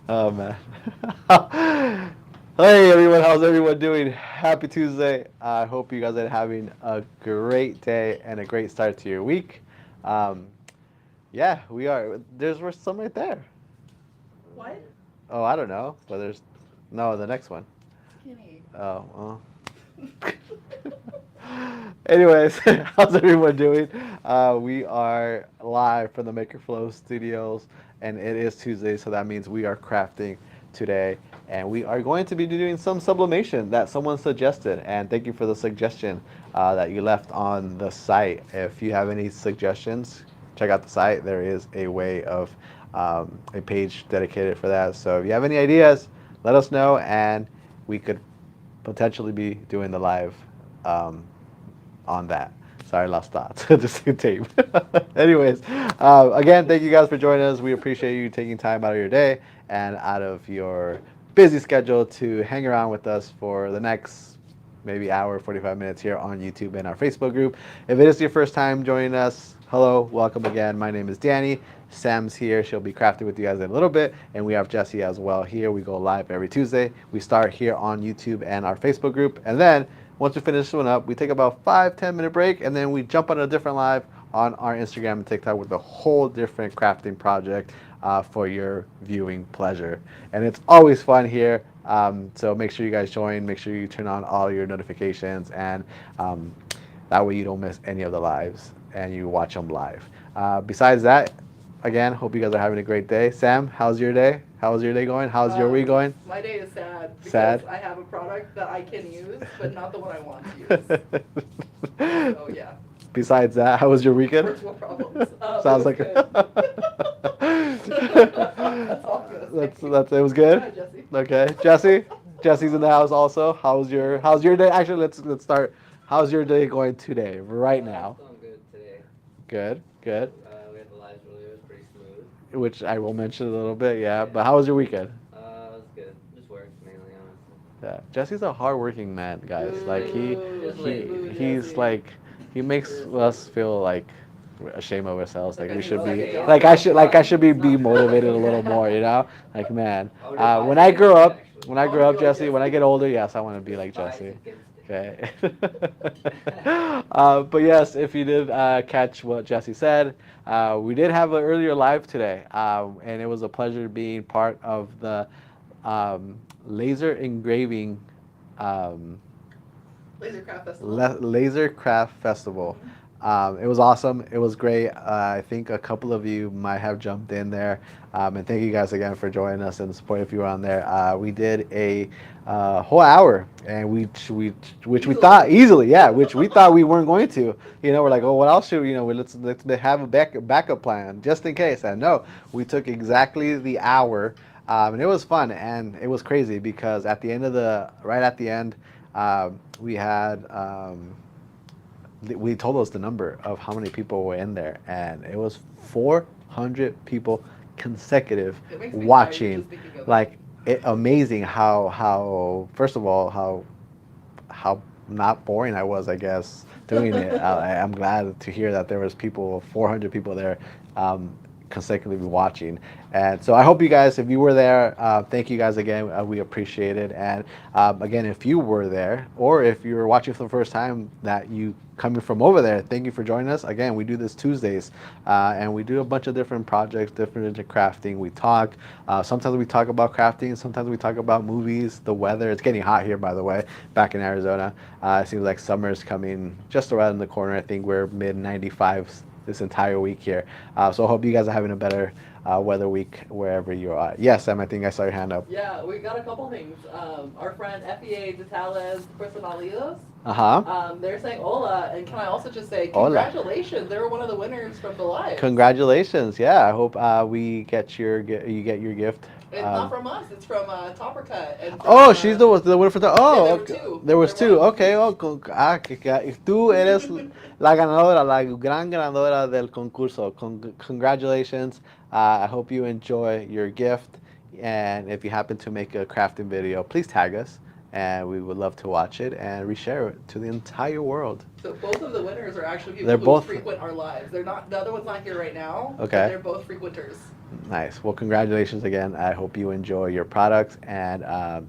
Oh man. Hey everyone, how's everyone doing? Happy Tuesday. I hope you guys are having a great day and a great start to your week. Um, yeah, we are. There's some right there. What? Oh, I don't know, but there's no the next one. Kenny. Oh, well. Anyways, how's everyone doing? We are live from the Maker Flow Studios, and it is Tuesday, so that means we are crafting today, and we are going to be doing some sublimation that someone suggested. And thank you for the suggestion that you left on the site. If you have any suggestions, check out the site. There is a way of a page dedicated for that. So if you have any ideas, let us know, and we could potentially be doing the live um, on that. Sorry, lost thoughts. Just tape. Anyways, again, thank you guys for joining us. We appreciate you taking time out of your day and out of your busy schedule to hang around with us for the next maybe hour, 45 minutes here on YouTube and our Facebook group. If it is your first time joining us, hello, welcome again. My name is Danny. Sam's here. She'll be crafting with you guys in a little bit. And we have Jesse as well here. We go live every Tuesday. We start here on YouTube and our Facebook group. And then once we finish this one up, we take about 5-10 minute break, and then we jump on a different live on our Instagram and TikTok with a whole different crafting project for your viewing pleasure. And it's always fun here. So make sure you guys join. Make sure you turn on all your notifications, and that way you don't miss any of the lives and you watch them live. Besides that, again, hope you guys are having a great day. Sam, how's your day? How's your day going? How's your week going? My day is sad because Sad. I have a product that I can use, but not the one I want to use. So yeah, Besides that, how was your weekend? first world problems. Sounds It like was good. That's all I'm gonna say. that's it was Go good. ahead, Jesse. Okay, Jesse. Jesse's in the house also. How's your day? Actually, let's start. How's your day going today? Right It's now. going good today. Good, good. We had the lives earlier. It was pretty smooth. Which I will mention a little bit. Yeah, but how was your weekend? It was good. Just worked mainly, honestly. Yeah, Jesse's a hardworking man, guys. Like Just he lazy. he's Jesse. like he makes us feel like we're ashamed of ourselves. Like we Like, should be okay, yeah. like I should be motivated a little more. You know, like man. I would advise When I against grow it, up, actually. when I I grow wanna up, be like Jesse. When I Jesse. get older, yes, I want to be like Advise Jesse. against it. Okay. But yes, if you did catch what Jesse said, we did have an earlier live today, and it was a pleasure being part of the laser engraving um, Laser Craft Festival. Laser Craft Festival. Mhm. It was awesome. It was great. I think a couple of you might have jumped in there. And thank you guys again for joining us and support if you were on there. We did a whole hour, and which we thought Easily. easily, yeah, which we thought we weren't going to. You know, we're like, oh, what else should we, let's have a backup plan just in case. And no, we took exactly the hour, and it was fun and it was crazy because right at the end, we had we told us the number of how many people were in there, and it was 400 people consecutive It makes me tired watching. just thinking of it. Like amazing how first of all how not boring I was, I guess, doing it. I'm glad to hear that there was 400 people there, consecutively watching. And so I hope you guys, if you were there, thank you guys again. We appreciate it. And again, if you were there, or if you were watching for the first time, that you coming from over there, thank you for joining us. Again, we do this Tuesdays, and we do a bunch of different projects, different crafting. We talk. Sometimes we talk about crafting. Sometimes we talk about movies, the weather. It's getting hot here, by the way, back in Arizona. It seems like summer is coming just around the corner. I think we're mid 95s this entire week here. So I hope you guys are having a better weather week wherever you are. Yes, Sam, I think I saw your hand up. Yeah, we got a couple things. Our friend FEA Detales Personalidos, Uh huh. they're saying hola, and can I also just say Hola. congratulations? They were one of the winners from the live. Congratulations. Yeah, I hope you get your gift. It's not from us. It's from Topper Cut and from. Oh, she's the winner for the. Yeah, Oh, there were okay. two. There was There two. was. Okay. Oh, tú eres la ganadora, la gran ganadora del concurso. Congratulations. I hope you enjoy your gift. And if you happen to make a crafting video, please tag us and we would love to watch it and reshare it to the entire world. So both of the winners are actually people They're who both frequent our lives. They're not, the other one's not here right now, but okay. they're both frequenters. Nice. Well, congratulations again. I hope you enjoy your products and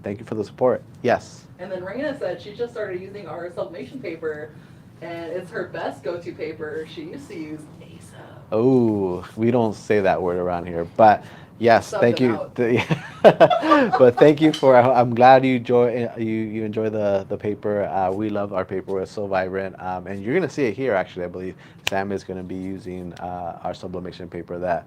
thank you for the support. Yes. And then Raina said she just started using our sublimation paper, and it's her best go-to paper. She used to use Asa. Oh, we don't say that word around here, but yes, Subbed thank them you. out. But thank you for. I'm glad you enjoy the paper. We love our paper. It's so vibrant, and you're gonna see it here. Actually, I believe Sam is gonna be using our sublimation paper that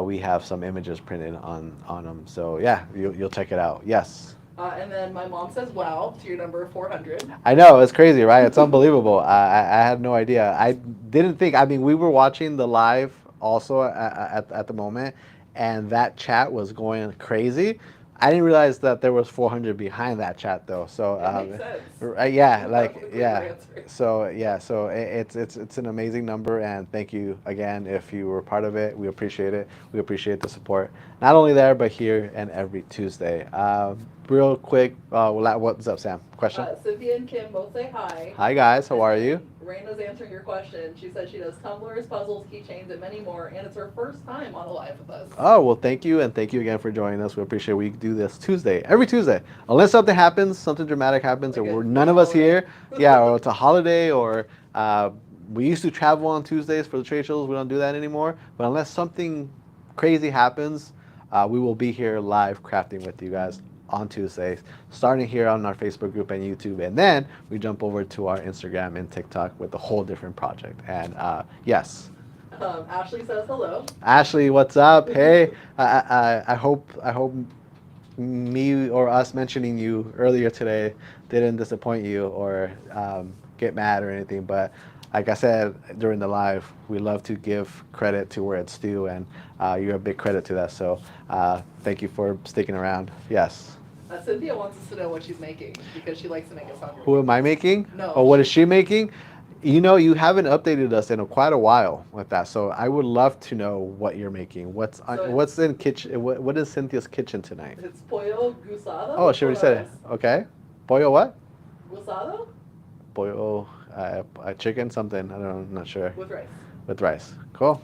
we have some images printed on them. So yeah, you'll check it out. Yes. And then my mom says, wow, to your number 400. I know it's crazy, right? It's unbelievable. I had no idea. I didn't think. I mean, we were watching the live also at the moment, and that chat was going crazy. I didn't realize that there was 400 behind that chat though. So It makes sense. yeah, That like was a clever yeah. answer. So yeah, so it's an amazing number, and thank you again if you were part of it. We appreciate it. We appreciate the support, not only there but here and every Tuesday. Real quick, what's up, Sam? Question? Cynthia and Kim both say hi. Hi guys, how And are then you? Raina's answering your question. She said she does tumblers, puzzles, keychains, and many more, and it's her first time on a live with us. Oh well, thank you, and thank you again for joining us. We appreciate. We do this Tuesday, every Tuesday, unless something happens, something dramatic happens, Like or a we're none of us holiday. here. Yeah, or it's a holiday, or we used to travel on Tuesdays for the trade shows. We don't do that anymore. But unless something crazy happens, we will be here live crafting with you guys on Tuesdays, starting here on our Facebook group and YouTube, and then we jump over to our Instagram and TikTok with a whole different project. And yes. Ashley says hello. Ashley, what's up? Hey, I hope me or us mentioning you earlier today didn't disappoint you or get mad or anything. But like I said during the live, we love to give credit to where it's due, and you're a big credit to that. So thank you for sticking around. Yes. Cynthia wants us to know what she's making because she likes to make us hungry. Who am I making? No, Or what is she making? You know, you haven't updated us in quite a while with that, so I would love to know what you're making. What's in kitchen? What is Cynthia's kitchen tonight? It's pollo gusado. Oh, she already said it. Okay, pollo what? Gusado Pollo, chicken something. I don't know. I'm not sure. with rice. With rice. Cool.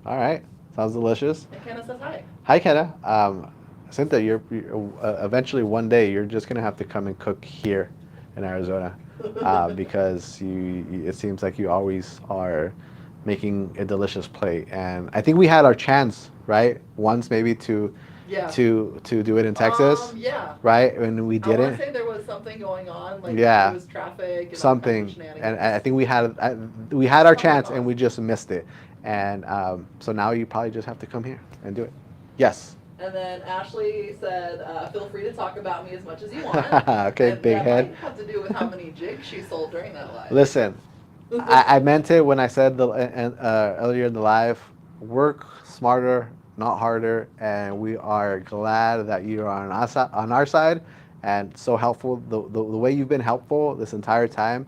All right. Sounds delicious. And Kenna says hi. Hi, Kenna. Cynthia, you're eventually one day you're just gonna have to come and cook here in Arizona. Because it seems like you always are making a delicious plate, and I think we had our chance, right? Once maybe to Yeah. to do it in Texas, Yeah. right? And we I want didn't. to say there was something going on, like Yeah. there was traffic and Something, all kinds of and shenanigans. I think we had our Something chance going and on. we just missed it, and so now you probably just have to come here and do it. Yes. And then Ashley said, feel free to talk about me as much as you want. Okay, And big that head. might have to do with how many jigs she sold during that live. Listen, I meant it when I said earlier in the live. Work smarter, not harder, and we are glad that you are on our side, and so helpful. The way you've been helpful this entire time.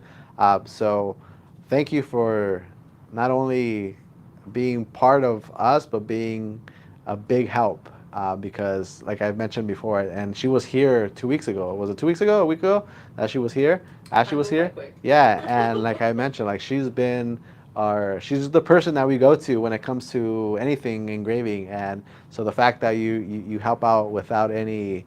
So, thank you for not only being part of us, but being a big help. Because, like I mentioned before, and she was here 2 weeks ago. Was it 2 weeks ago? A week ago that she was here? Ashley Time was goes by here. quick. Yeah, and like I mentioned, like she's the person that we go to when it comes to anything engraving, and so the fact that you help out without any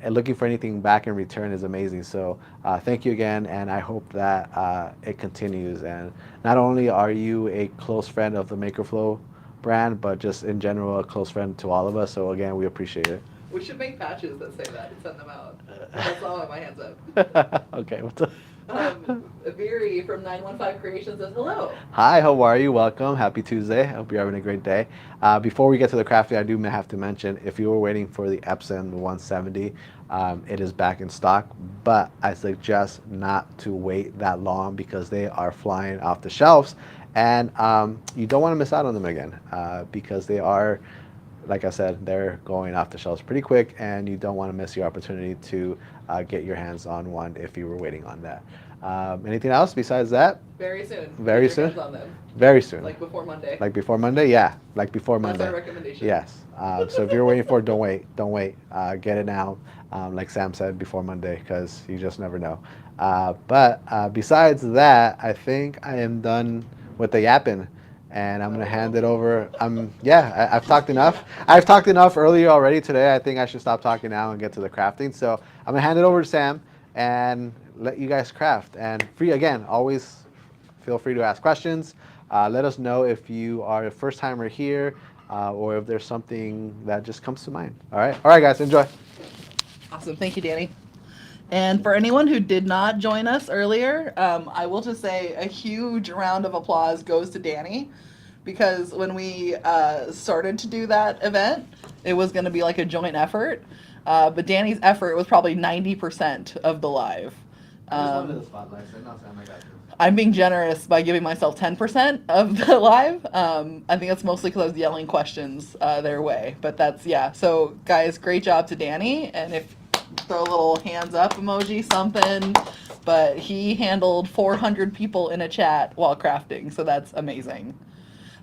looking for anything back in return is amazing. So thank you again, and I hope that it continues. And not only are you a close friend of the Makerflow brand, but just in general a close friend to all of us. So again, we appreciate it. We should make patches that say that and send them out. That's all on my hands up. Okay, what's up? Viri from 915 Creations says hello. Hi, how are you? Welcome. Happy Tuesday. I hope you're having a great day. Before we get to the crafting, I do have to mention, if you were waiting for the Epson 170, it is back in stock, but I suggest not to wait that long because they are flying off the shelves, and you don't want to miss out on them again because they are, like I said, they're going off the shelves pretty quick, and you don't want to miss your opportunity to get your hands on one if you were waiting on that. Anything else besides that? Very soon. Very Get your hands soon? on them. Very soon. Like before Monday. Like before Monday? Yeah, like before That's Monday. our recommendation. Yes. So if you're waiting for it, don't wait. Don't wait. Get it now, like Sam said, before Monday, because you just never know. But besides that, I think I am done with the yapping, and I'm gonna hand it over. I've talked enough. I've talked enough earlier already today. I think I should stop talking now and get to the crafting. So I'm gonna hand it over to Sam and let you guys craft. And free again, always feel free to ask questions. Let us know if you are a first timer here or if there's something that just comes to mind. All right, guys, enjoy. Awesome. Thank you, Danny. And for anyone who did not join us earlier, I will just say a huge round of applause goes to Danny, because when we started to do that event, it was going to be like a joint effort. But Danny's effort was probably 90% of the live. spotlight. No, Sam, I got you. I'm being generous by giving myself 10% of the live. I think that's mostly because I was yelling questions their way. But that's, yeah. So, guys, great job to Danny. And if throw a little hands up emoji, something. But he handled 400 people in a chat while crafting. So that's amazing.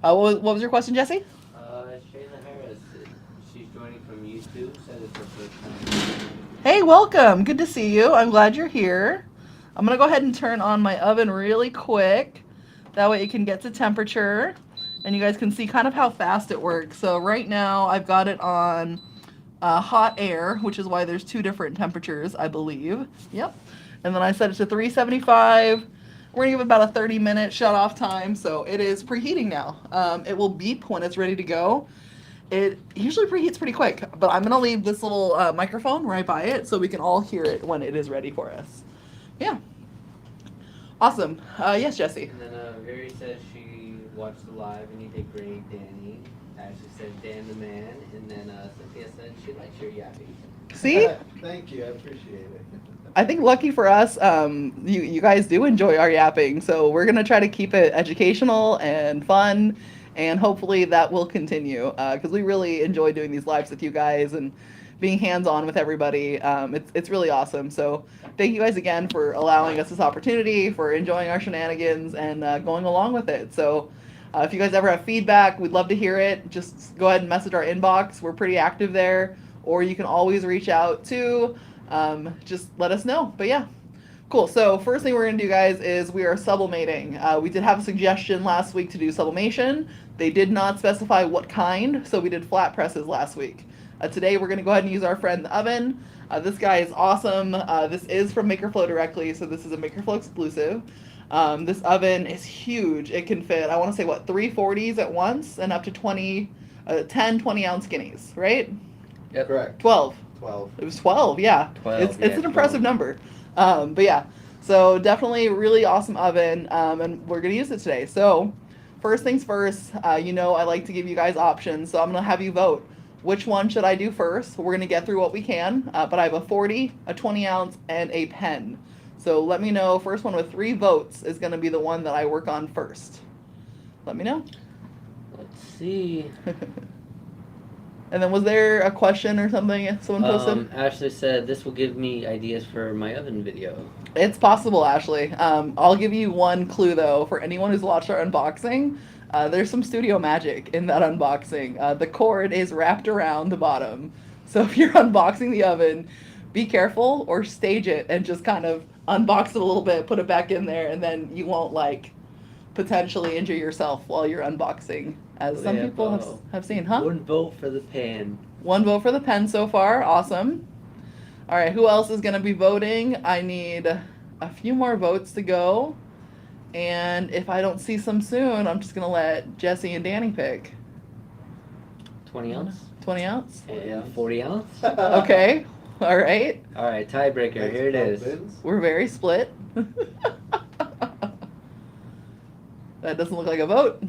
What was your question, Jesse? Shayla Harris. She's joining from YouTube. Said it's her first time. Hey, welcome. Good to see you. I'm glad you're here. I'm going to go ahead and turn on my oven really quick. That way it can get to temperature. And you guys can see kind of how fast it works. So right now I've got it on hot air, which is why there's two different temperatures, I believe. Yep. And then I set it to 375. We're going to give it about a 30-minute shut-off time. So it is preheating now. It will beep when it's ready to go. It usually preheats pretty quick, but I'm going to leave this little microphone right by it so we can all hear it when it is ready for us. Yeah. Awesome. Yes, Jesse. And then Very says she watched the live and you did great, Danny. Ashley said Dan the man. And then Cynthia said she likes your yapping. See? Thank you. I appreciate it. I think lucky for us, you guys do enjoy our yapping, so we're going to try to keep it educational and fun, and hopefully that will continue, because we really enjoy doing these lives with you guys and being hands-on with everybody. It's really awesome. So thank you guys again for allowing us this opportunity, for enjoying our shenanigans, and going along with it. So if you guys ever have feedback, we'd love to hear it. Just go ahead and message our inbox. We're pretty active there. Or you can always reach out to, just let us know. But yeah, cool. So first thing we're going to do, guys, is we are sublimating. We did have a suggestion last week to do sublimation. They did not specify what kind, so we did flat presses last week. Today we're going to go ahead and use our friend the oven. This guy is awesome. This is from MakerFlow directly, so this is a MakerFlow exclusive. This oven is huge. It can fit, I want to say, 340s at once and up to 10, 20-ounce skinnies, right? Yep. Correct. 12. 12. It was 12, yeah. 12, It's yeah, an impressive 12. number. But yeah, so definitely a really awesome oven, and we're going to use it today. So first things first, I like to give you guys options, so I'm going to have you vote. Which one should I do first? We're going to get through what we can, but I have a 40, a 20-ounce, and a pen. So let me know. First one with 3 votes is going to be the one that I work on first. Let me know. Let's see. And then was there a question or something someone posted? Ashley said this will give me ideas for my oven video. It's possible, Ashley. I'll give you one clue, though. For anyone who's watched our unboxing, there's some studio magic in that unboxing. The cord is wrapped around the bottom. So if you're unboxing the oven, be careful or stage it and just kind of unbox it a little bit, put it back in there, and then you won't, potentially injure yourself while you're unboxing, as some people have seen, huh? One vote for the pan. One vote for the pen so far. Awesome. All right, who else is going to be voting? I need a few more votes to go. And if I don't see some soon, I'm just going to let Jesse and Danny pick. 20 ounce? 20 ounce? And 40 ounce? Okay. All right. All right, tiebreaker. Here it is. We're very split. That doesn't look like a vote.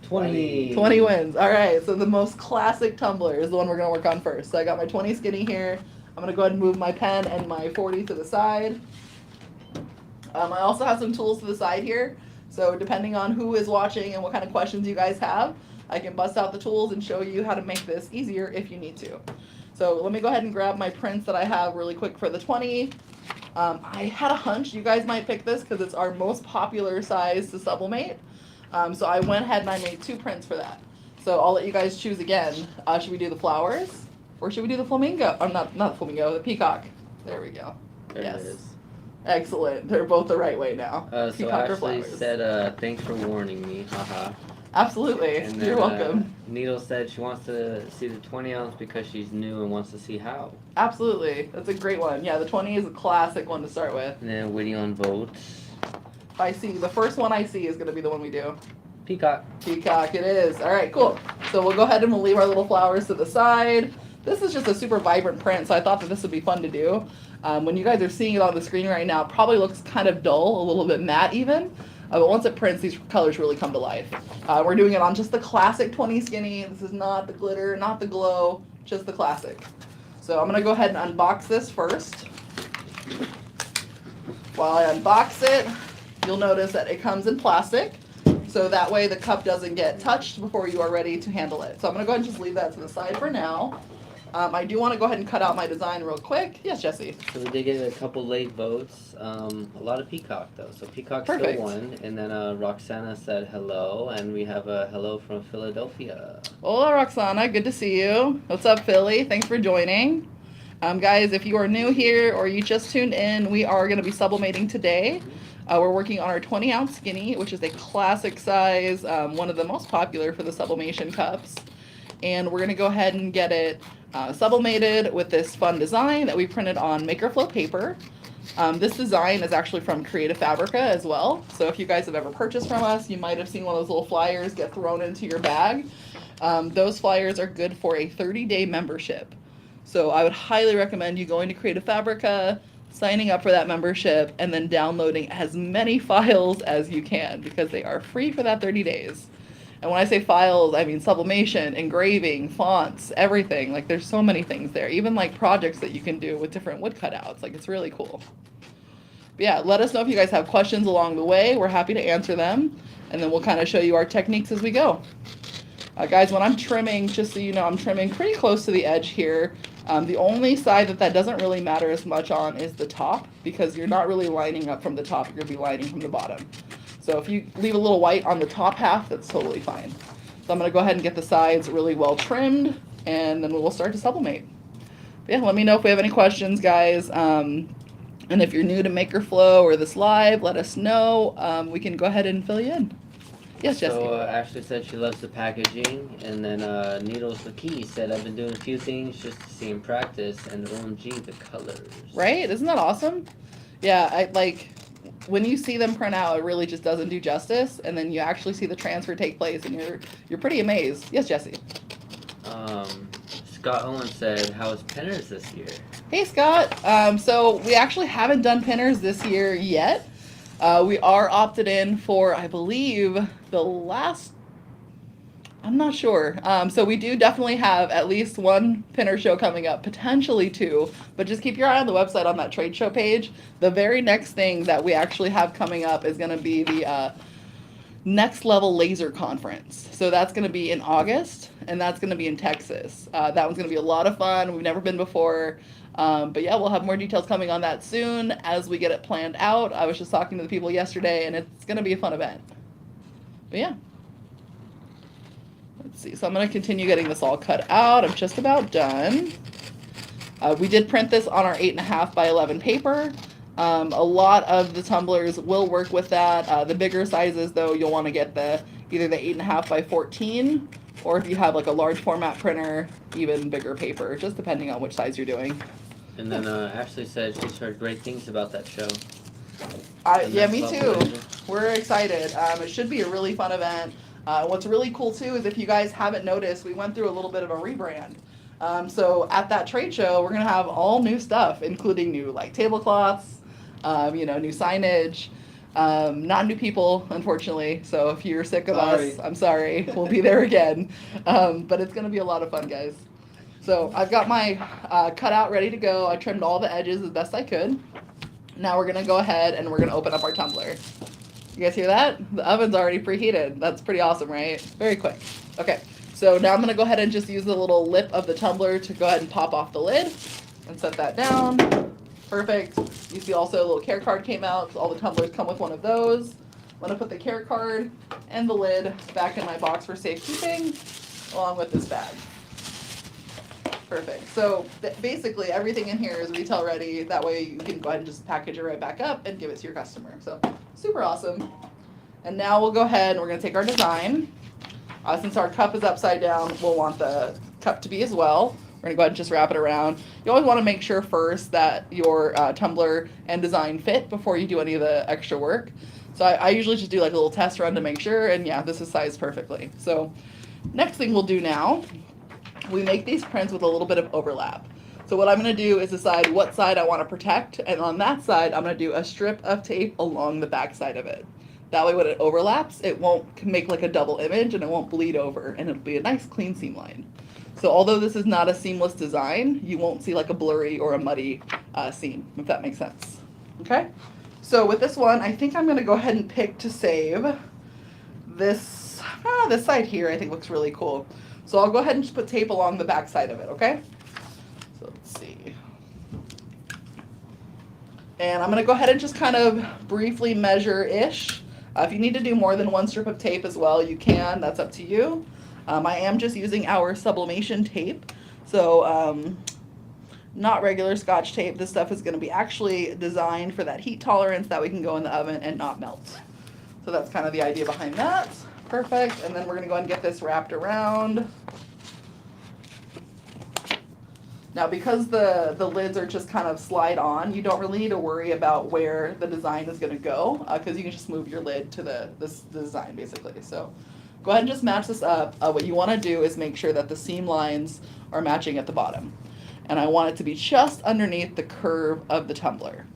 20. 20 wins. All right, so the most classic tumbler is the one we're going to work on first. So I got my 20 skinny here. I'm going to go ahead and move my pen and my 40 to the side. I also have some tools to the side here. So depending on who is watching and what kind of questions you guys have, I can bust out the tools and show you how to make this easier if you need to. So let me go ahead and grab my prints that I have really quick for the 20. I had a hunch you guys might pick this because it's our most popular size to sublimate. So I went ahead and I made 2 prints for that. So I'll let you guys choose again. Should we do the flowers or should we do the flamingo? Not the flamingo, the peacock. There we go. There Yes. it is. Excellent. They're both the right way now. So Peacock or Ashley flowers? said, thanks for warning me, haha. Absolutely. And You're then, welcome. Needle said she wants to see the 20 ounce because she's new and wants to see how. Absolutely. That's a great one. Yeah, the 20 is a classic one to start with. And then waiting on votes. If I see, the first one I see is going to be the one we do. Peacock. Peacock it is. All right, cool. So we'll go ahead and we'll leave our little flowers to the side. This is just a super vibrant print, so I thought that this would be fun to do. When you guys are seeing it on the screen right now, it probably looks kind of dull, a little bit matte even. But once it prints, these colors really come to life. We're doing it on just the classic 20 skinny. This is not the glitter, not the glow, just the classic. So I'm going to go ahead and unbox this first. While I unbox it, you'll notice that it comes in plastic. So that way the cup doesn't get touched before you are ready to handle it. So I'm going to go ahead and just leave that to the side for now. I do want to go ahead and cut out my design real quick. Yes, Jesse. So we did get a couple late votes. A lot of Peacock though. So Peacock Perfect. still won. And then Roxana said hello, and we have a hello from Philadelphia. Hola, Roxana. Good to see you. What's up, Philly? Thanks for joining. Guys, if you are new here or you just tuned in, we are going to be sublimating today. We're working on our 20-ounce skinny, which is a classic size, one of the most popular for the sublimation cups. And we're going to go ahead and get it sublimated with this fun design that we printed on Makerflow paper. This design is actually from Creative Fabrica as well. So if you guys have ever purchased from us, you might have seen one of those little flyers get thrown into your bag. Those flyers are good for a 30-day membership. So I would highly recommend you going to Creative Fabrica, signing up for that membership, and then downloading as many files as you can because they are free for that 30 days. And when I say files, I mean sublimation, engraving, fonts, everything. Like there's so many things there. Even like projects that you can do with different wood cutouts. Like it's really cool. But yeah, let us know if you guys have questions along the way. We're happy to answer them. And then we'll kind of show you our techniques as we go. Guys, when I'm trimming, just so you know, I'm trimming pretty close to the edge here. The only side that doesn't really matter as much on is the top because you're not really lining up from the top. You're going to be lining from the bottom. So if you leave a little white on the top half, that's totally fine. So I'm going to go ahead and get the sides really well trimmed, and then we'll start to sublimate. But yeah, let me know if we have any questions, guys. And if you're new to Makerflow or this live, let us know. We can go ahead and fill you in. Yes, Jessica. So Ashley said she loves the packaging, and then Needles the Key said I've been doing a few things just to see in practice, and OMG the colors. Right? Isn't that awesome? Yeah, I like when you see them print out, it really just doesn't do justice, and then you actually see the transfer take place, and you're pretty amazed. Yes, Jesse. Scott Owen said, "How's Pinners this year?" Hey, Scott. So we actually haven't done pinners this year yet. We are opted in for, I believe, the last. I'm not sure. So we do definitely have at least one pinner show coming up, potentially 2, but just keep your eye on the website on that trade show page. The very next thing that we actually have coming up is going to be the Next Level Laser Conference. So that's going to be in August, and that's going to be in Texas. That one's going to be a lot of fun. We've never been before. But yeah, we'll have more details coming on that soon as we get it planned out. I was just talking to the people yesterday, and it's going to be a fun event. But yeah. Let's see. So I'm going to continue getting this all cut out. I'm just about done. We did print this on our 8.5 by 11 paper. A lot of the tumblers will work with that. The bigger sizes, though, you'll want to get either the 8.5 by 14, or if you have like a large format printer, even bigger paper, just depending on which size you're doing. And then Ashley said she's heard great things about that show. Yeah, me too. We're excited. It should be a really fun event. What's really cool too is if you guys haven't noticed, we went through a little bit of a rebrand. So at that trade show, we're gonna have all new stuff, including new like tablecloths, new signage. Not new people, unfortunately. So if you're sick of us, I'm sorry. We'll be there again. But it's gonna be a lot of fun, guys. So I've got my cutout ready to go. I trimmed all the edges as best I could. Now we're gonna go ahead and we're gonna open up our tumbler. You guys hear that? The oven's already preheated. That's pretty awesome, right? Very quick. Okay, so now I'm gonna go ahead and just use the little lip of the tumbler to go ahead and pop off the lid and set that down. Perfect. You see also a little care card came out because all the tumblers come with one of those. I'm gonna put the care card and the lid back in my box for safekeeping, along with this bag. Perfect. So basically everything in here is retail ready. That way you can go ahead and just package it right back up and give it to your customer. So super awesome. And now we'll go ahead and we're gonna take our design. Since our cup is upside down, we'll want the cup to be as well. We're gonna go ahead and just wrap it around. You always wanna make sure first that your tumbler and design fit before you do any of the extra work. So I usually just do like a little test run to make sure, and yeah, this is sized perfectly. So next thing we'll do now, we make these prints with a little bit of overlap. So what I'm gonna do is decide what side I wanna protect, and on that side, I'm gonna do a strip of tape along the back side of it. That way when it overlaps, it won't make like a double image and it won't bleed over, and it'll be a nice clean seam line. So although this is not a seamless design, you won't see like a blurry or a muddy seam, if that makes sense. Okay? So with this one, I think I'm gonna go ahead and pick to save this, this side here I think looks really cool. So I'll go ahead and just put tape along the back side of it, okay? So let's see. And I'm gonna go ahead and just kind of briefly measure-ish. If you need to do more than one strip of tape as well, you can, that's up to you. I am just using our sublimation tape. So not regular Scotch tape. This stuff is gonna be actually designed for that heat tolerance that we can go in the oven and not melt. So that's kind of the idea behind that. Perfect, and then we're gonna go ahead and get this wrapped around. Now because the lids are just kind of slide on, you don't really need to worry about where the design is gonna go, because you can just move your lid to the design basically. So go ahead and just match this up. What you wanna do is make sure that the seam lines are matching at the bottom. And I want it to be just underneath the curve of the tumbler.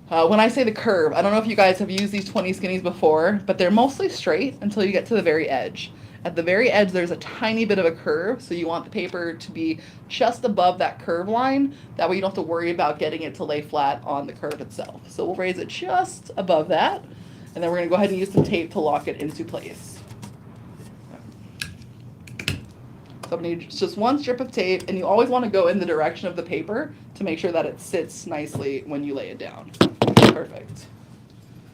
When I say the curve, I don't know if you guys have used these 20 skinnies before, but they're mostly straight until you get to the very edge. At the very edge, there's a tiny bit of a curve, so you want the paper to be just above that curve line. That way you don't have to worry about getting it to lay flat on the curve itself. So we'll raise it just above that, and then we're gonna go ahead and use some tape to lock it into place. So I'm gonna use just one strip of tape, and you always wanna go in the direction of the paper to make sure that it sits nicely when you lay it down. Perfect.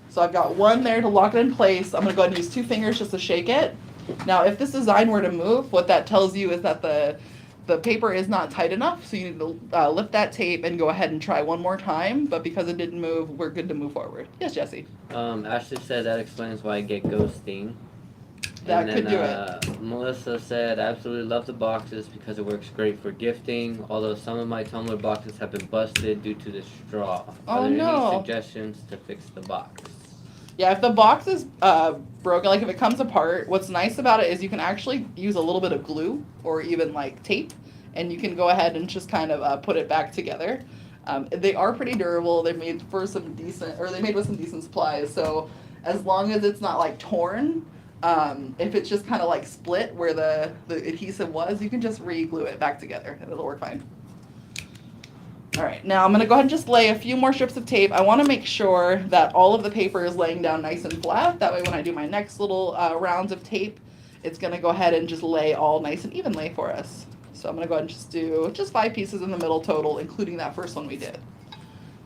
So I've got one there to lock it in place. I'm gonna go ahead and use 2 fingers just to shake it. Now, if this design were to move, what that tells you is that the paper is not tight enough, so you need to lift that tape and go ahead and try one more time, but because it didn't move, we're good to move forward. Yes, Jesse? Ashley said that explains why I get ghosting. That and could then, do it. Melissa said, I absolutely love the boxes because it works great for gifting, although some of my tumbler boxes have been busted due to the straw. Oh, Are there no. any suggestions to fix the box? Yeah, if the box is broken, like if it comes apart, what's nice about it is you can actually use a little bit of glue or even like tape, and you can go ahead and just kind of put it back together. They are pretty durable. They're made for some decent, or they made with some decent supplies. So as long as it's not like torn, if it's just kind of like split where the adhesive was, you can just re-glue it back together and it'll work fine. All right, now I'm gonna go ahead and just lay a few more strips of tape. I wanna make sure that all of the paper is laying down nice and flat. That way when I do my next little rounds of tape, it's gonna go ahead and just lay all nice and evenly for us. So I'm gonna go ahead and just do just 5 pieces in the middle total, including that first one we did.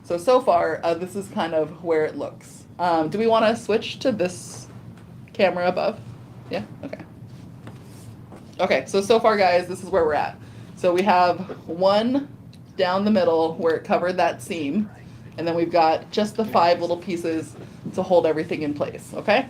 So far, this is kind of where it looks. Do we wanna switch to this camera above? Yeah, okay. Okay, so far guys, this is where we're at. So we have one down the middle where it covered that seam, and then we've got just the 5 little pieces to hold everything in place, okay?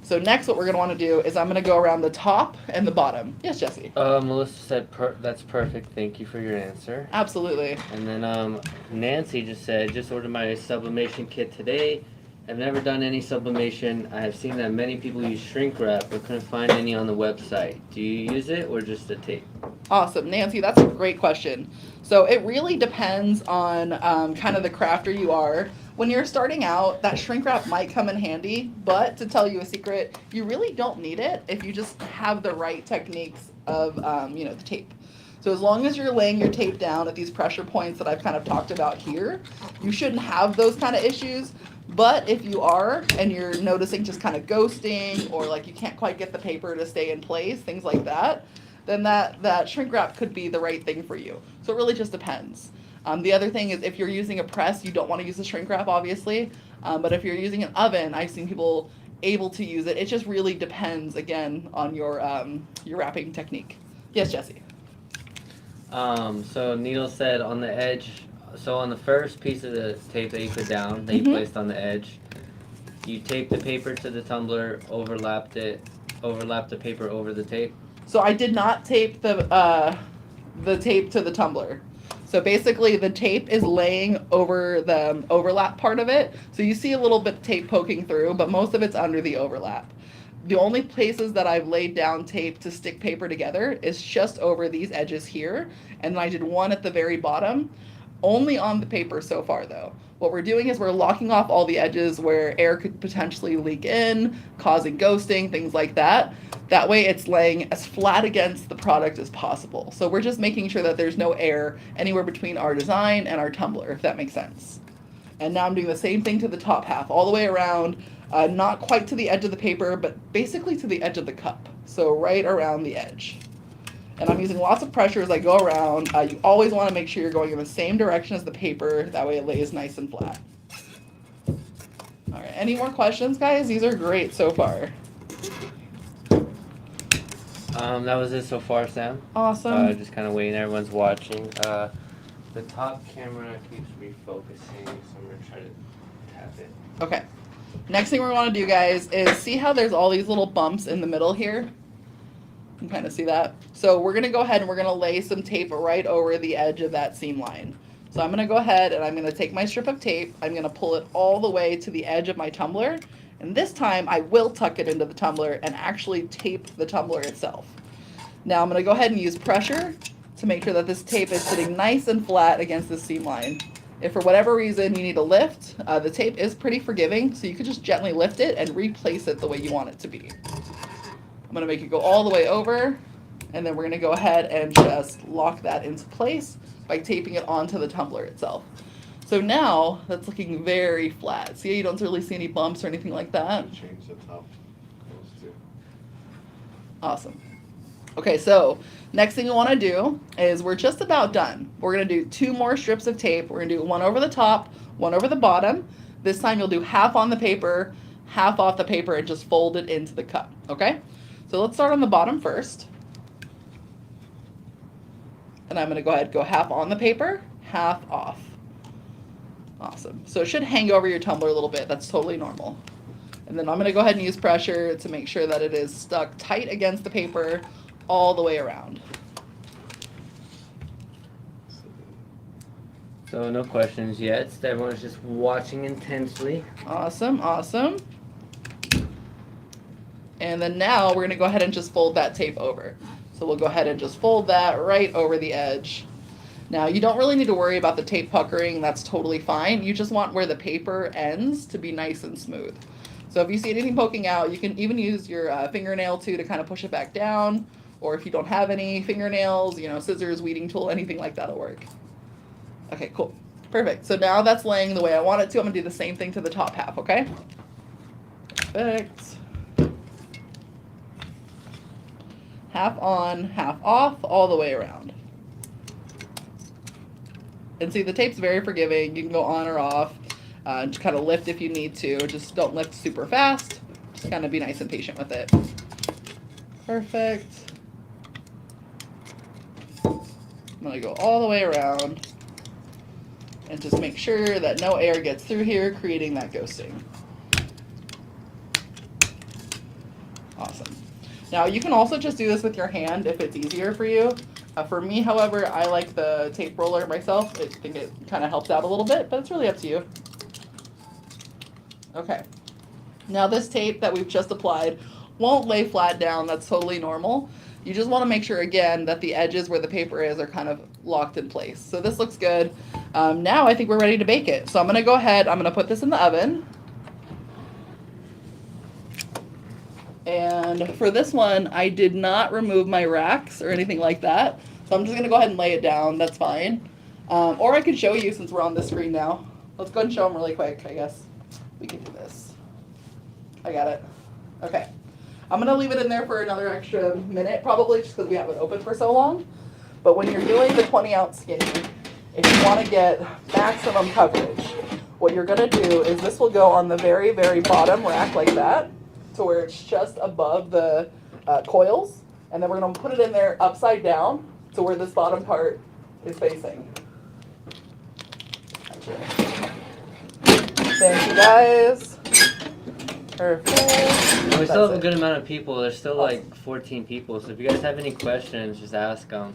So next what we're gonna wanna do is I'm gonna go around the top and the bottom. Yes, Jesse? Melissa said, that's perfect, thank you for your answer. Absolutely. And then Nancy just said, just ordered my sublimation kit today. I've never done any sublimation. I have seen that many people use shrink wrap, but couldn't find any on the website. Do you use it or just the tape? Awesome, Nancy, that's a great question. So it really depends on kind of the crafter you are. When you're starting out, that shrink wrap might come in handy, but to tell you a secret, you really don't need it if you just have the right techniques of the tape. So as long as you're laying your tape down at these pressure points that I've kind of talked about here, you shouldn't have those kind of issues. But if you are, and you're noticing just kind of ghosting, or like you can't quite get the paper to stay in place, things like that, then that shrink wrap could be the right thing for you. So it really just depends. The other thing is if you're using a press, you don't want to use the shrink wrap, obviously. But if you're using an oven, I've seen people able to use it. It just really depends, again, on your wrapping technique. Yes, Jesse. So Needle said on the edge. So on the first piece of the tape that you put down, that you Mhm. placed on the edge, you taped the paper to the tumbler, overlapped the paper over the tape. So I did not tape the tape to the tumbler. So basically, the tape is laying over the overlap part of it. So you see a little bit of tape poking through, but most of it's under the overlap. The only places that I've laid down tape to stick paper together is just over these edges here, and then I did one at the very bottom, only on the paper so far though. What we're doing is we're locking off all the edges where air could potentially leak in, causing ghosting, things like that. That way it's laying as flat against the product as possible. So we're just making sure that there's no air anywhere between our design and our tumbler, if that makes sense. And now I'm doing the same thing to the top half, all the way around, not quite to the edge of the paper, but basically to the edge of the cup. So right around the edge. And I'm using lots of pressure as I go around. You always want to make sure you're going in the same direction as the paper. That way it lays nice and flat. All right, any more questions, guys? These are great so far. That was it so far, Sam. Awesome. Just kind of waiting. Everyone's watching. The top camera keeps refocusing, so I'm gonna try to tap it. Okay. Next thing we want to do, guys, is see how there's all these little bumps in the middle here? You can kind of see that. So we're going to go ahead and we're going to lay some tape right over the edge of that seam line. So I'm going to go ahead and I'm going to take my strip of tape. I'm going to pull it all the way to the edge of my tumbler. And this time I will tuck it into the tumbler and actually tape the tumbler itself. Now I'm going to go ahead and use pressure to make sure that this tape is sitting nice and flat against the seam line. If for whatever reason you need to lift, the tape is pretty forgiving, so you could just gently lift it and replace it the way you want it to be. I'm going to make it go all the way over, and then we're going to go ahead and just lock that into place by taping it onto the tumbler itself. So now that's looking very flat. See, you don't really see any bumps or anything like that. Change the top. Those two. Awesome. Okay, so next thing we want to do is we're just about done. We're going to do 2 more strips of tape. We're going to do one over the top, one over the bottom. This time you'll do half on the paper, half off the paper, and just fold it into the cup, okay? So let's start on the bottom first. And I'm going to go ahead and go half on the paper, half off. Awesome. So it should hang over your tumbler a little bit. That's totally normal. And then I'm going to go ahead and use pressure to make sure that it is stuck tight against the paper all the way around. So no questions yet. Everyone's just watching intensely. Awesome, awesome. And then now we're going to go ahead and just fold that tape over. So we'll go ahead and just fold that right over the edge. Now you don't really need to worry about the tape puckering. That's totally fine. You just want where the paper ends to be nice and smooth. So if you see anything poking out, you can even use your fingernail too to kind of push it back down. Or if you don't have any fingernails, scissors, weeding tool, anything like that'll work. Okay, cool. Perfect. So now that's laying the way I want it to. I'm going to do the same thing to the top half, okay? Perfect. Half on, half off, all the way around. And see, the tape's very forgiving. You can go on or off. Just kind of lift if you need to. Just don't lift super fast. Just kind of be nice and patient with it. Perfect. I'm going to go all the way around and just make sure that no air gets through here, creating that ghosting. Awesome. Now you can also just do this with your hand if it's easier for you. For me, however, I like the tape roller myself. I think it kind of helps out a little bit, but it's really up to you. Okay. Now this tape that we've just applied won't lay flat down. That's totally normal. You just want to make sure, again, that the edges where the paper is are kind of locked in place. So this looks good. Now I think we're ready to bake it. So I'm going to go ahead. I'm going to put this in the oven. And for this one, I did not remove my racks or anything like that. So I'm just going to go ahead and lay it down. That's fine. Or I could show you since we're on this screen now. Let's go ahead and show them really quick, I guess. We can do this. I got it. Okay. I'm going to leave it in there for another extra minute, probably, just because we have it open for so long. But when you're doing the 20-ounce skinny, if you want to get maximum coverage, what you're going to do is this will go on the very, very bottom rack like that, to where it's just above the coils. And then we're going to put it in there upside down to where this bottom part is facing. Thank you guys. Perfect. And we still That's have a it. good amount of people. There's still like 14 people. So if you guys have any questions, just ask them.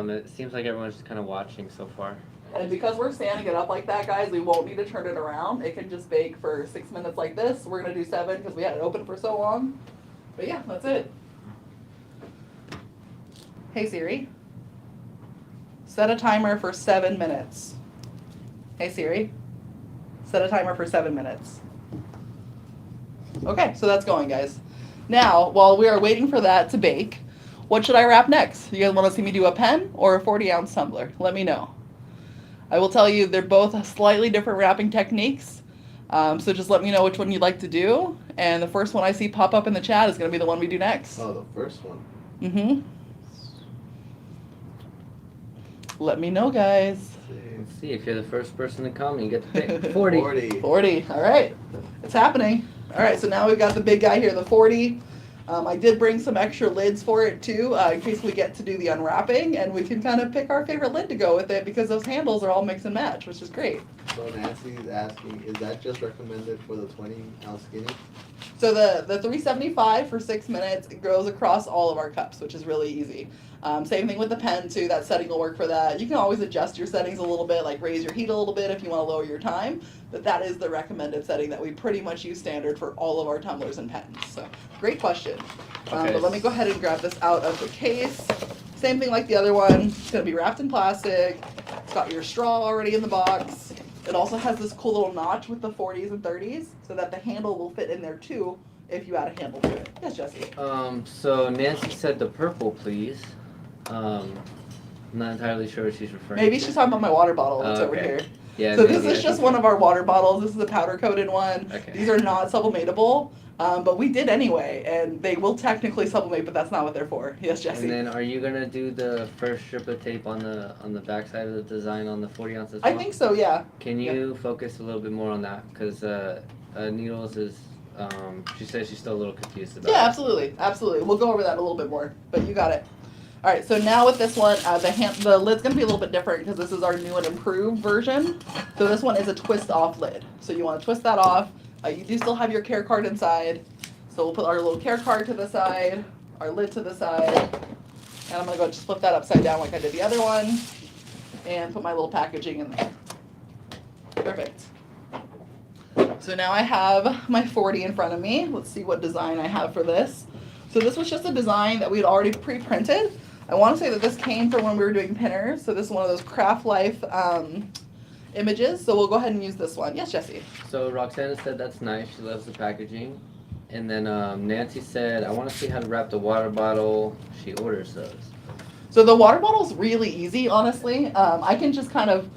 It seems like everyone's just kind of watching so far. And because we're standing it up like that, guys, we won't need to turn it around. It can just bake for 6 minutes like this. We're going to do 7 because we had it open for so long. But yeah, that's it. Hey Siri, set a timer for 7 minutes. Hey Siri, set a timer for 7 minutes. Okay, so that's going, guys. Now, while we are waiting for that to bake, what should I wrap next? You guys want to see me do a pen or a 40-ounce tumbler? Let me know. I will tell you they're both slightly different wrapping techniques. So just let me know which one you'd like to do. And the first one I see pop up in the chat is going to be the one we do next. Oh, the first one. Mm-hmm. Let me know, guys. Let's see, if you're the first person to comment, you get to pick 40. 40. 40. All right. It's happening. All right, so now we've got the big guy here, the 40. I did bring some extra lids for it too, in case we get to do the unwrapping, and we can kind of pick our favorite lid to go with it because those handles are all mix and match, which is great. So Nancy's asking, is that just recommended for the 20-ounce skinny? So the 375 for 6 minutes, it goes across all of our cups, which is really easy. Same thing with the pen too, that setting will work for that. You can always adjust your settings a little bit, like raise your heat a little bit if you want to lower your time, but that is the recommended setting that we pretty much use standard for all of our tumblers and pens. So great question. Okay. But let me go ahead and grab this out of the case. Same thing like the other one, it's going to be wrapped in plastic. It's got your straw already in the box. It also has this cool little notch with the 40s and 30s so that the handle will fit in there too if you add a handle to it. Yes, Jesse? So Nancy said the purple, please. I'm not entirely sure what she's referring to. Maybe she's talking about my water bottle that's over Okay. here. Yeah, So maybe, this I is just think- one of our water bottles. This is a powder coated one. Okay. These are not sublimatable, but we did anyway, and they will technically sublimate, but that's not what they're for. Yes, Jesse? And then are you gonna do the first strip of tape on the back side of the design on the 40 ounces? I think so, yeah. Can you focus a little bit more on that? Because Needles is, she says she's still a little confused about Yeah, it. absolutely, absolutely. We'll go over that a little bit more, but you got it. All right, so now with this one, the lid's gonna be a little bit different because this is our new and improved version. So this one is a twist-off lid. So you want to twist that off. You do still have your care card inside. So we'll put our little care card to the side, our lid to the side, and I'm gonna go just flip that upside down like I did the other one, and put my little packaging in there. Perfect. So now I have my 40 in front of me. Let's see what design I have for this. So this was just a design that we had already pre-printed. I want to say that this came from when we were doing pinners. So this is one of those Craft Life images. So we'll go ahead and use this one. Yes, Jesse? So Roxana said that's nice. She loves the packaging. And then Nancy said, I want to see how to wrap the water bottle. She orders those. So the water bottle's really easy, honestly. I can just kind of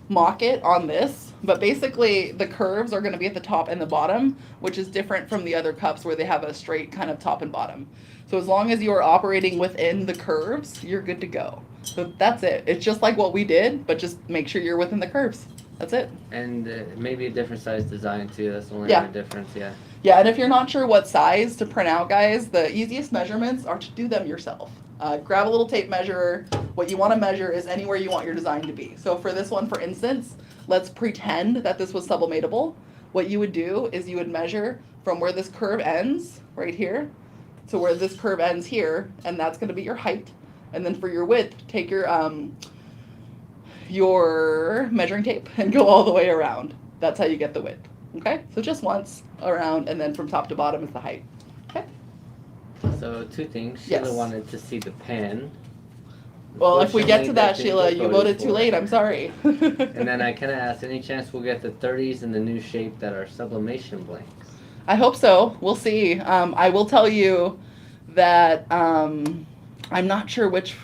mock it on this, but basically the curves are going to be at the top and the bottom, which is different from the other cups where they have a straight kind of top and bottom. So as long as you are operating within the curves, you're good to go. So that's it. It's just like what we did, but just make sure you're within the curves. That's it. And maybe a different size design too. That's the only Yeah. other difference, yeah. Yeah, and if you're not sure what size to print out, guys, the easiest measurements are to do them yourself. Grab a little tape measure. What you want to measure is anywhere you want your design to be. So for this one, for instance, let's pretend that this was sublimatable. What you would do is you would measure from where this curve ends, right here, to where this curve ends here, and that's going to be your height. And then for your width, take your measuring tape and go all the way around. That's how you get the width. Okay? So just once around, and then from top to bottom is the height. Okay? So two things. Sheila Yes. wanted to see the pen. Well, if we get to Unfortunately, that, didn't Sheila, get you voted voted too for. late. I'm sorry. And then I kind of asked, any chance we'll get the 30s in the new shape that are sublimation blanks? I hope so. We'll see. I will tell you that I'm not sure which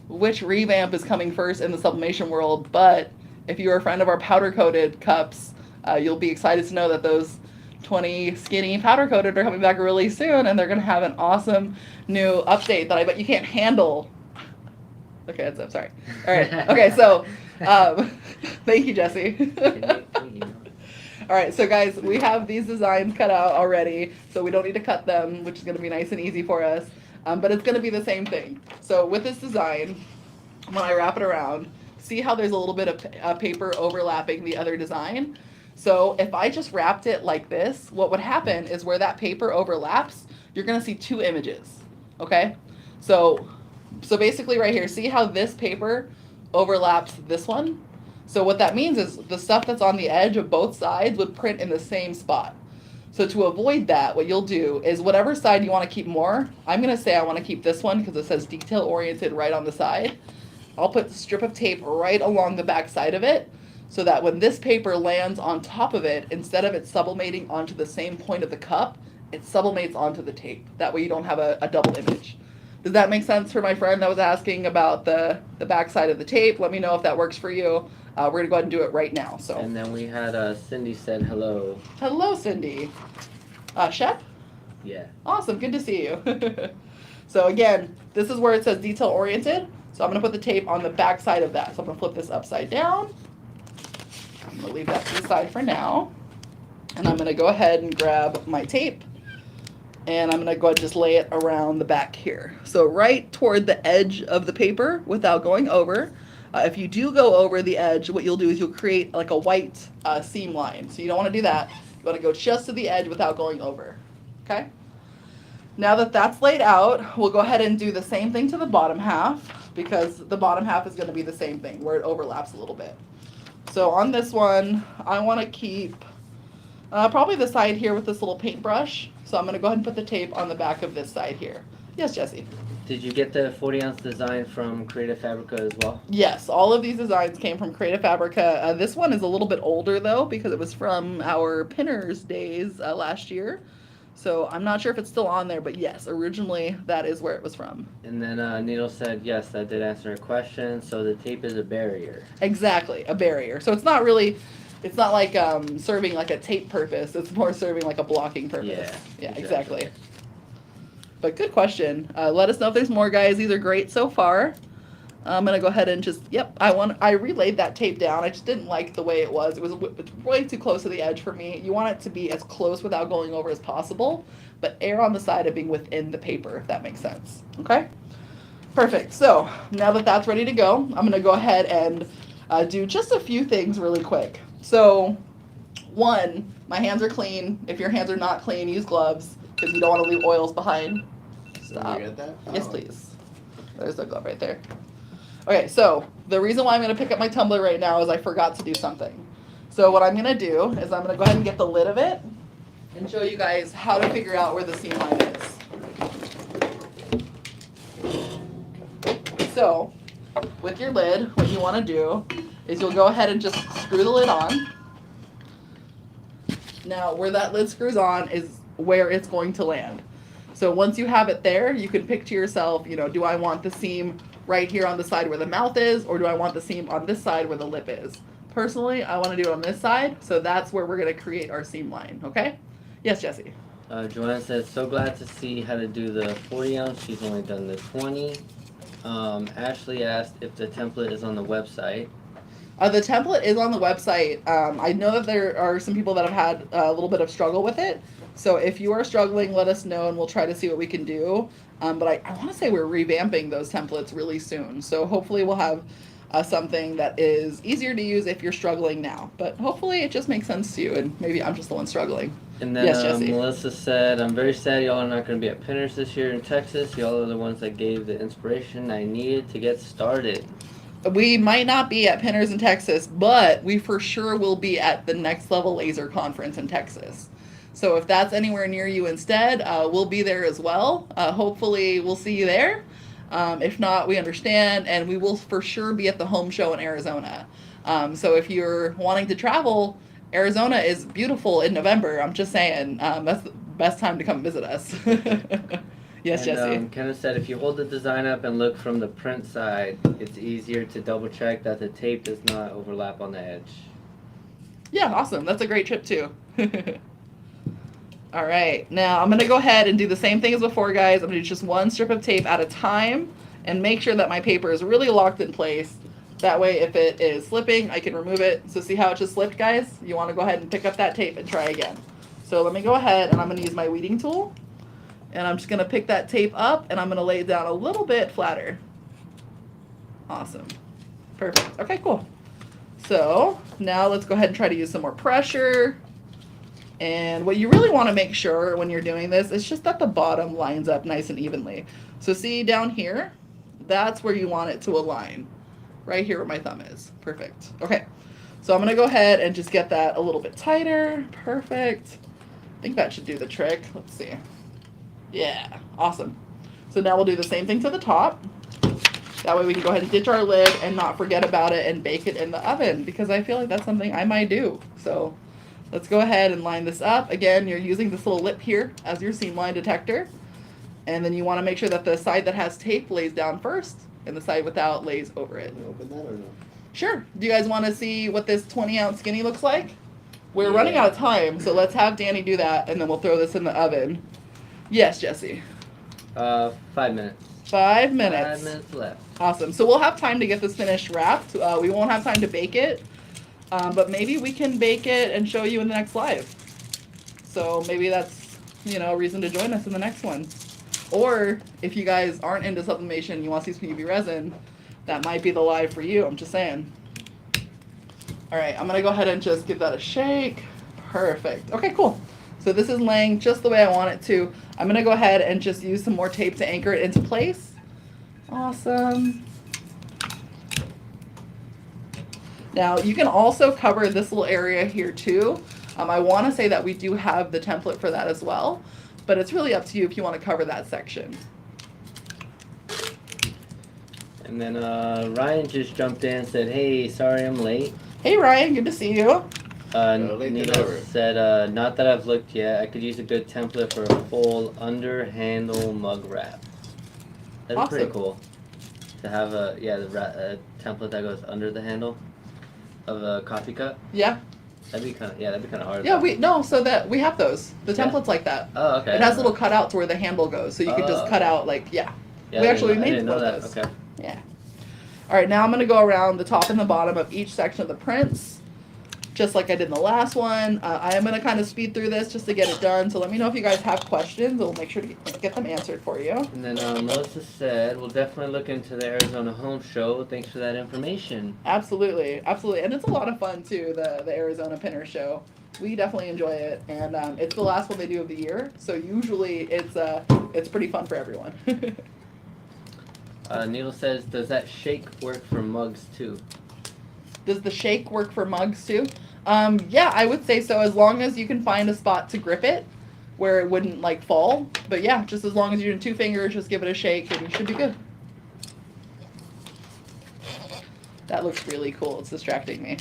revamp is coming first in the sublimation world, but if you're a friend of our powder coated cups, you'll be excited to know that those 20 skinny powder coated are coming back really soon, and they're going to have an awesome new update that I bet you can't handle. Okay, I'm sorry. All right. Okay, so Um, thank you, Jesse. Can you know? All right, so guys, we have these designs cut out already, so we don't need to cut them, which is going to be nice and easy for us. But it's going to be the same thing. So with this design, when I wrap it around, see how there's a little bit of paper overlapping the other design? So if I just wrapped it like this, what would happen is where that paper overlaps, you're going to see two images, okay? So, so basically right here, see how this paper overlaps this one? So what that means is the stuff that's on the edge of both sides would print in the same spot. So to avoid that, what you'll do is whatever side you want to keep more, I'm going to say I want to keep this one because it says detail oriented right on the side. I'll put the strip of tape right along the back side of it so that when this paper lands on top of it, instead of it sublimating onto the same point of the cup, it sublimates onto the tape. That way you don't have a double image. Does that make sense for my friend that was asking about the back side of the tape? Let me know if that works for you. We're going to go ahead and do it right now. So. And then we had Cindy said hello. Hello, Cindy. Shep? Yeah. Awesome, good to see you. So again, this is where it says detail oriented. So I'm gonna put the tape on the back side of that. So I'm gonna flip this upside down. I'm gonna leave that to the side for now. And I'm gonna go ahead and grab my tape. And I'm gonna go ahead and just lay it around the back here. So right toward the edge of the paper without going over. If you do go over the edge, what you'll do is you'll create like a white seam line. So you don't wanna do that. You wanna go just to the edge without going over, okay? Now that that's laid out, we'll go ahead and do the same thing to the bottom half because the bottom half is gonna be the same thing where it overlaps a little bit. So on this one, I wanna keep probably the side here with this little paintbrush. So I'm gonna go ahead and put the tape on the back of this side here. Yes, Jesse? Did you get the 40-ounce design from Creative Fabrica as well? Yes, all of these designs came from Creative Fabrica. This one is a little bit older though because it was from our pinners days last year. So I'm not sure if it's still on there, but yes, originally that is where it was from. And then Needle said, yes, that did answer her question. So the tape is a barrier. Exactly, a barrier. So it's not really, it's not like serving like a tape purpose. It's more serving like a blocking purpose. Yeah, exactly. But good question. Let us know if there's more, guys. These are great so far. I'm gonna go ahead and just, yep, I relayed that tape down. I just didn't like the way it was. It's way too close to the edge for me. You want it to be as close without going over as possible, but err on the side of being within the paper, if that makes sense. Okay? Perfect. So now that that's ready to go, I'm gonna go ahead and do just a few things really quick. So one, my hands are clean. If your hands are not clean, use gloves because you don't want to leave oils behind. Stop. Get that? Yes, please. There's the glove right there. Okay, so the reason why I'm going to pick up my tumbler right now is I forgot to do something. So what I'm going to do is I'm going to go ahead and get the lid of it and show you guys how to figure out where the seam line is. So with your lid, what you want to do is you'll go ahead and just screw the lid on. Now where that lid screws on is where it's going to land. So once you have it there, you can pick to yourself, you know, do I want the seam right here on the side where the mouth is, or do I want the seam on this side where the lip is? Personally, I want to do it on this side, so that's where we're going to create our seam line, okay? Yes, Jesse? Joanna says, so glad to see how to do the 40-ounce. She's only done the 20. Ashley asked if the template is on the website. The template is on the website. I know that there are some people that have had a little bit of struggle with it. So if you are struggling, let us know and we'll try to see what we can do. But I want to say we're revamping those templates really soon. So hopefully we'll have something that is easier to use if you're struggling now. But hopefully it just makes sense to you and maybe I'm just the one struggling. And then Yes, Jesse. Melissa said, I'm very sad y'all are not going to be at Pinners this year in Texas. Y'all are the ones that gave the inspiration I needed to get started. We might not be at Pinners in Texas, but we for sure will be at the Next Level Laser Conference in Texas. So if that's anywhere near you instead, we'll be there as well. Hopefully we'll see you there. If not, we understand, and we will for sure be at the home show in Arizona. So if you're wanting to travel, Arizona is beautiful in November. I'm just saying, that's the best time to come visit us. Yes, Jesse. Kenneth said, if you hold the design up and look from the print side, it's easier to double check that the tape does not overlap on the edge. Yeah, awesome. That's a great tip too. All right, now I'm gonna go ahead and do the same thing as before, guys. I'm gonna do just one strip of tape at a time and make sure that my paper is really locked in place. That way, if it is slipping, I can remove it. So see how it just slipped, guys? You want to go ahead and pick up that tape and try again. So let me go ahead and I'm going to use my weeding tool. And I'm just going to pick that tape up and I'm going to lay it down a little bit flatter. Awesome. Perfect. Okay, cool. So now let's go ahead and try to use some more pressure. And what you really want to make sure when you're doing this is just that the bottom lines up nice and evenly. So see down here, that's where you want it to align. Right here where my thumb is. Perfect. Okay. So I'm going to go ahead and just get that a little bit tighter. Perfect. I think that should do the trick. Let's see. Yeah. Awesome. So now we'll do the same thing to the top. That way we can go ahead and ditch our lid and not forget about it and bake it in the oven, because I feel like that's something I might do. So let's go ahead and line this up. Again, you're using this little lip here as your seam line detector. And then you want to make sure that the side that has tape lays down first and the side without lays over it. Can I open that or no? Sure. Do you guys want to see what this 20-ounce skinny looks like? We're Yeah. running out of time, so let's have Danny do that, and then we'll throw this in the oven. Yes, Jesse. 5 minutes. 5 minutes. 5 minutes left. Awesome. So we'll have time to get this finished wrapped. We won't have time to bake it, but maybe we can bake it and show you in the next live. So maybe that's, a reason to join us in the next one. Or if you guys aren't into sublimation, you want to see some UV resin, that might be the live for you. I'm just saying. All right, I'm going to go ahead and just give that a shake. Perfect. Okay, cool. So this is laying just the way I want it to. I'm going to go ahead and just use some more tape to anchor it into place. Awesome. Now you can also cover this little area here too. I want to say that we do have the template for that as well, but it's really up to you if you want to cover that section. And then Ryan just jumped in and said, "Hey, sorry I'm late." Hey Ryan, good to see you. late than Nino ever. said, "Not that I've looked yet. I could use a good template for a full under handle mug wrap." That's Awesome. pretty cool. To have a template that goes under the handle of a coffee cup. Yeah. That'd be kind of hard. Yeah, so that we have those. The Yeah. template's like that. Oh, okay. It has little cutouts where the handle goes, so you could just Oh, cut okay. out Yeah, we I actually didn't made know one that. of those. Okay. Yeah. All right, now I'm going to go around the top and the bottom of each section of the prints, just like I did in the last one. I am going to kind of speed through this just to get it done, so let me know if you guys have questions. We'll make sure to get them answered for you. And then Melissa said, "We'll definitely look into the Arizona Home Show. Thanks for that information." Absolutely, absolutely. And it's a lot of fun, too, the Arizona Pinner Show. We definitely enjoy it, and it's the last one they do of the year, so usually it's pretty fun for everyone. Needle says, "Does that shake work for mugs too?" Does the shake work for mugs too? Yeah, I would say so, as long as you can find a spot to grip it where it wouldn't fall. But yeah, just as long as you're in 2 fingers, just give it a shake and you should be good. That looks really cool. It's distracting me.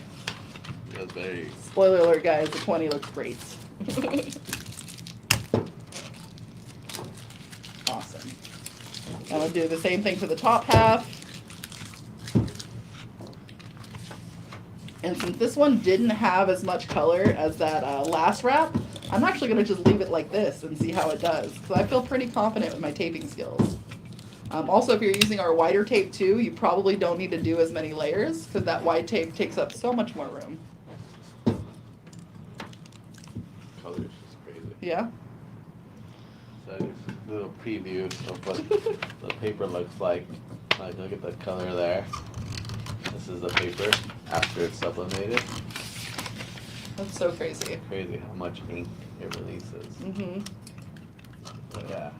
That's very. Spoiler alert, guys, the 20 looks great. Awesome. I'm going to do the same thing for the top half. And since this one didn't have as much color as that last wrap, I'm actually going to just leave it like this and see how it does, because I feel pretty confident with my taping skills. Also, if you're using our wider tape too, you probably don't need to do as many layers, because that wide tape takes up so much more room. Colors is crazy. Yeah? So just a little preview of what the paper looks like. Like, look at the color there. This is the paper after it's sublimated. That's so crazy. Crazy how much ink it releases. Mm-hmm. So yeah,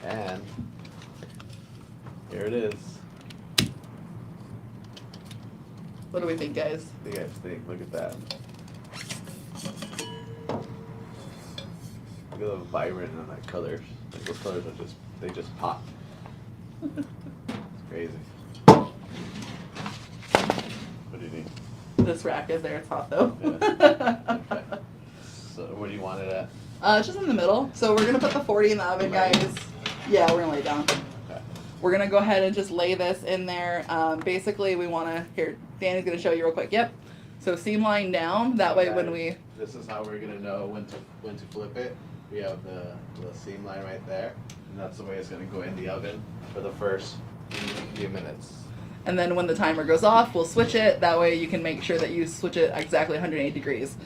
and here it is. What do we think, guys? What do you guys think? Look at that. Look at the vibrant on that colors. Like those colors are they just pop. It's crazy. What do you need? This rack is there. It's hot, though. Yeah. Okay. So where do you want it at? Just in the middle. So we're going to put the 40 in the oven, guys. Yeah, we're going to lay it down. Okay. We're going to go ahead and just lay this in there. Basically, we want to, here, Danny's going to show you real quick. Yep. So seam line down. That way when we, This is how we're gonna know when to flip it. We have the seam line right there, and that's the way it's gonna go in the oven for the first few minutes. And then when the timer goes off, we'll switch it. That way you can make sure that you switch it exactly 180 degrees.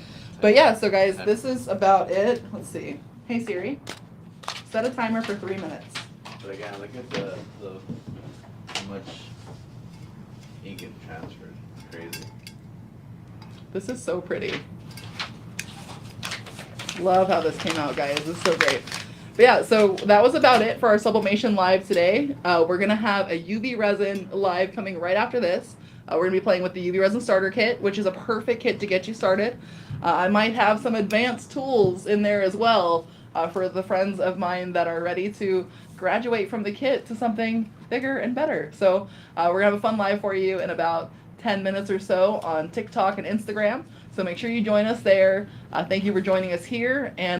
But yeah, so guys, this is about it. Let's see. Hey Siri, set a timer for 3 minutes. But again, look at the how much ink it transferred. Crazy. This is so pretty. Love how this came out, guys. This is so great. But yeah, so that was about it for our sublimation live today. We're gonna have a UV resin live coming right after this. We're gonna be playing with the UV resin starter kit, which is a perfect kit to get you started. I might have some advanced tools in there as well for the friends of mine that are ready to graduate from the kit to something bigger and better. So we're gonna have a fun live for you in about 10 minutes or so on TikTok and Instagram. So make sure you join us there. Thank you for joining us here. And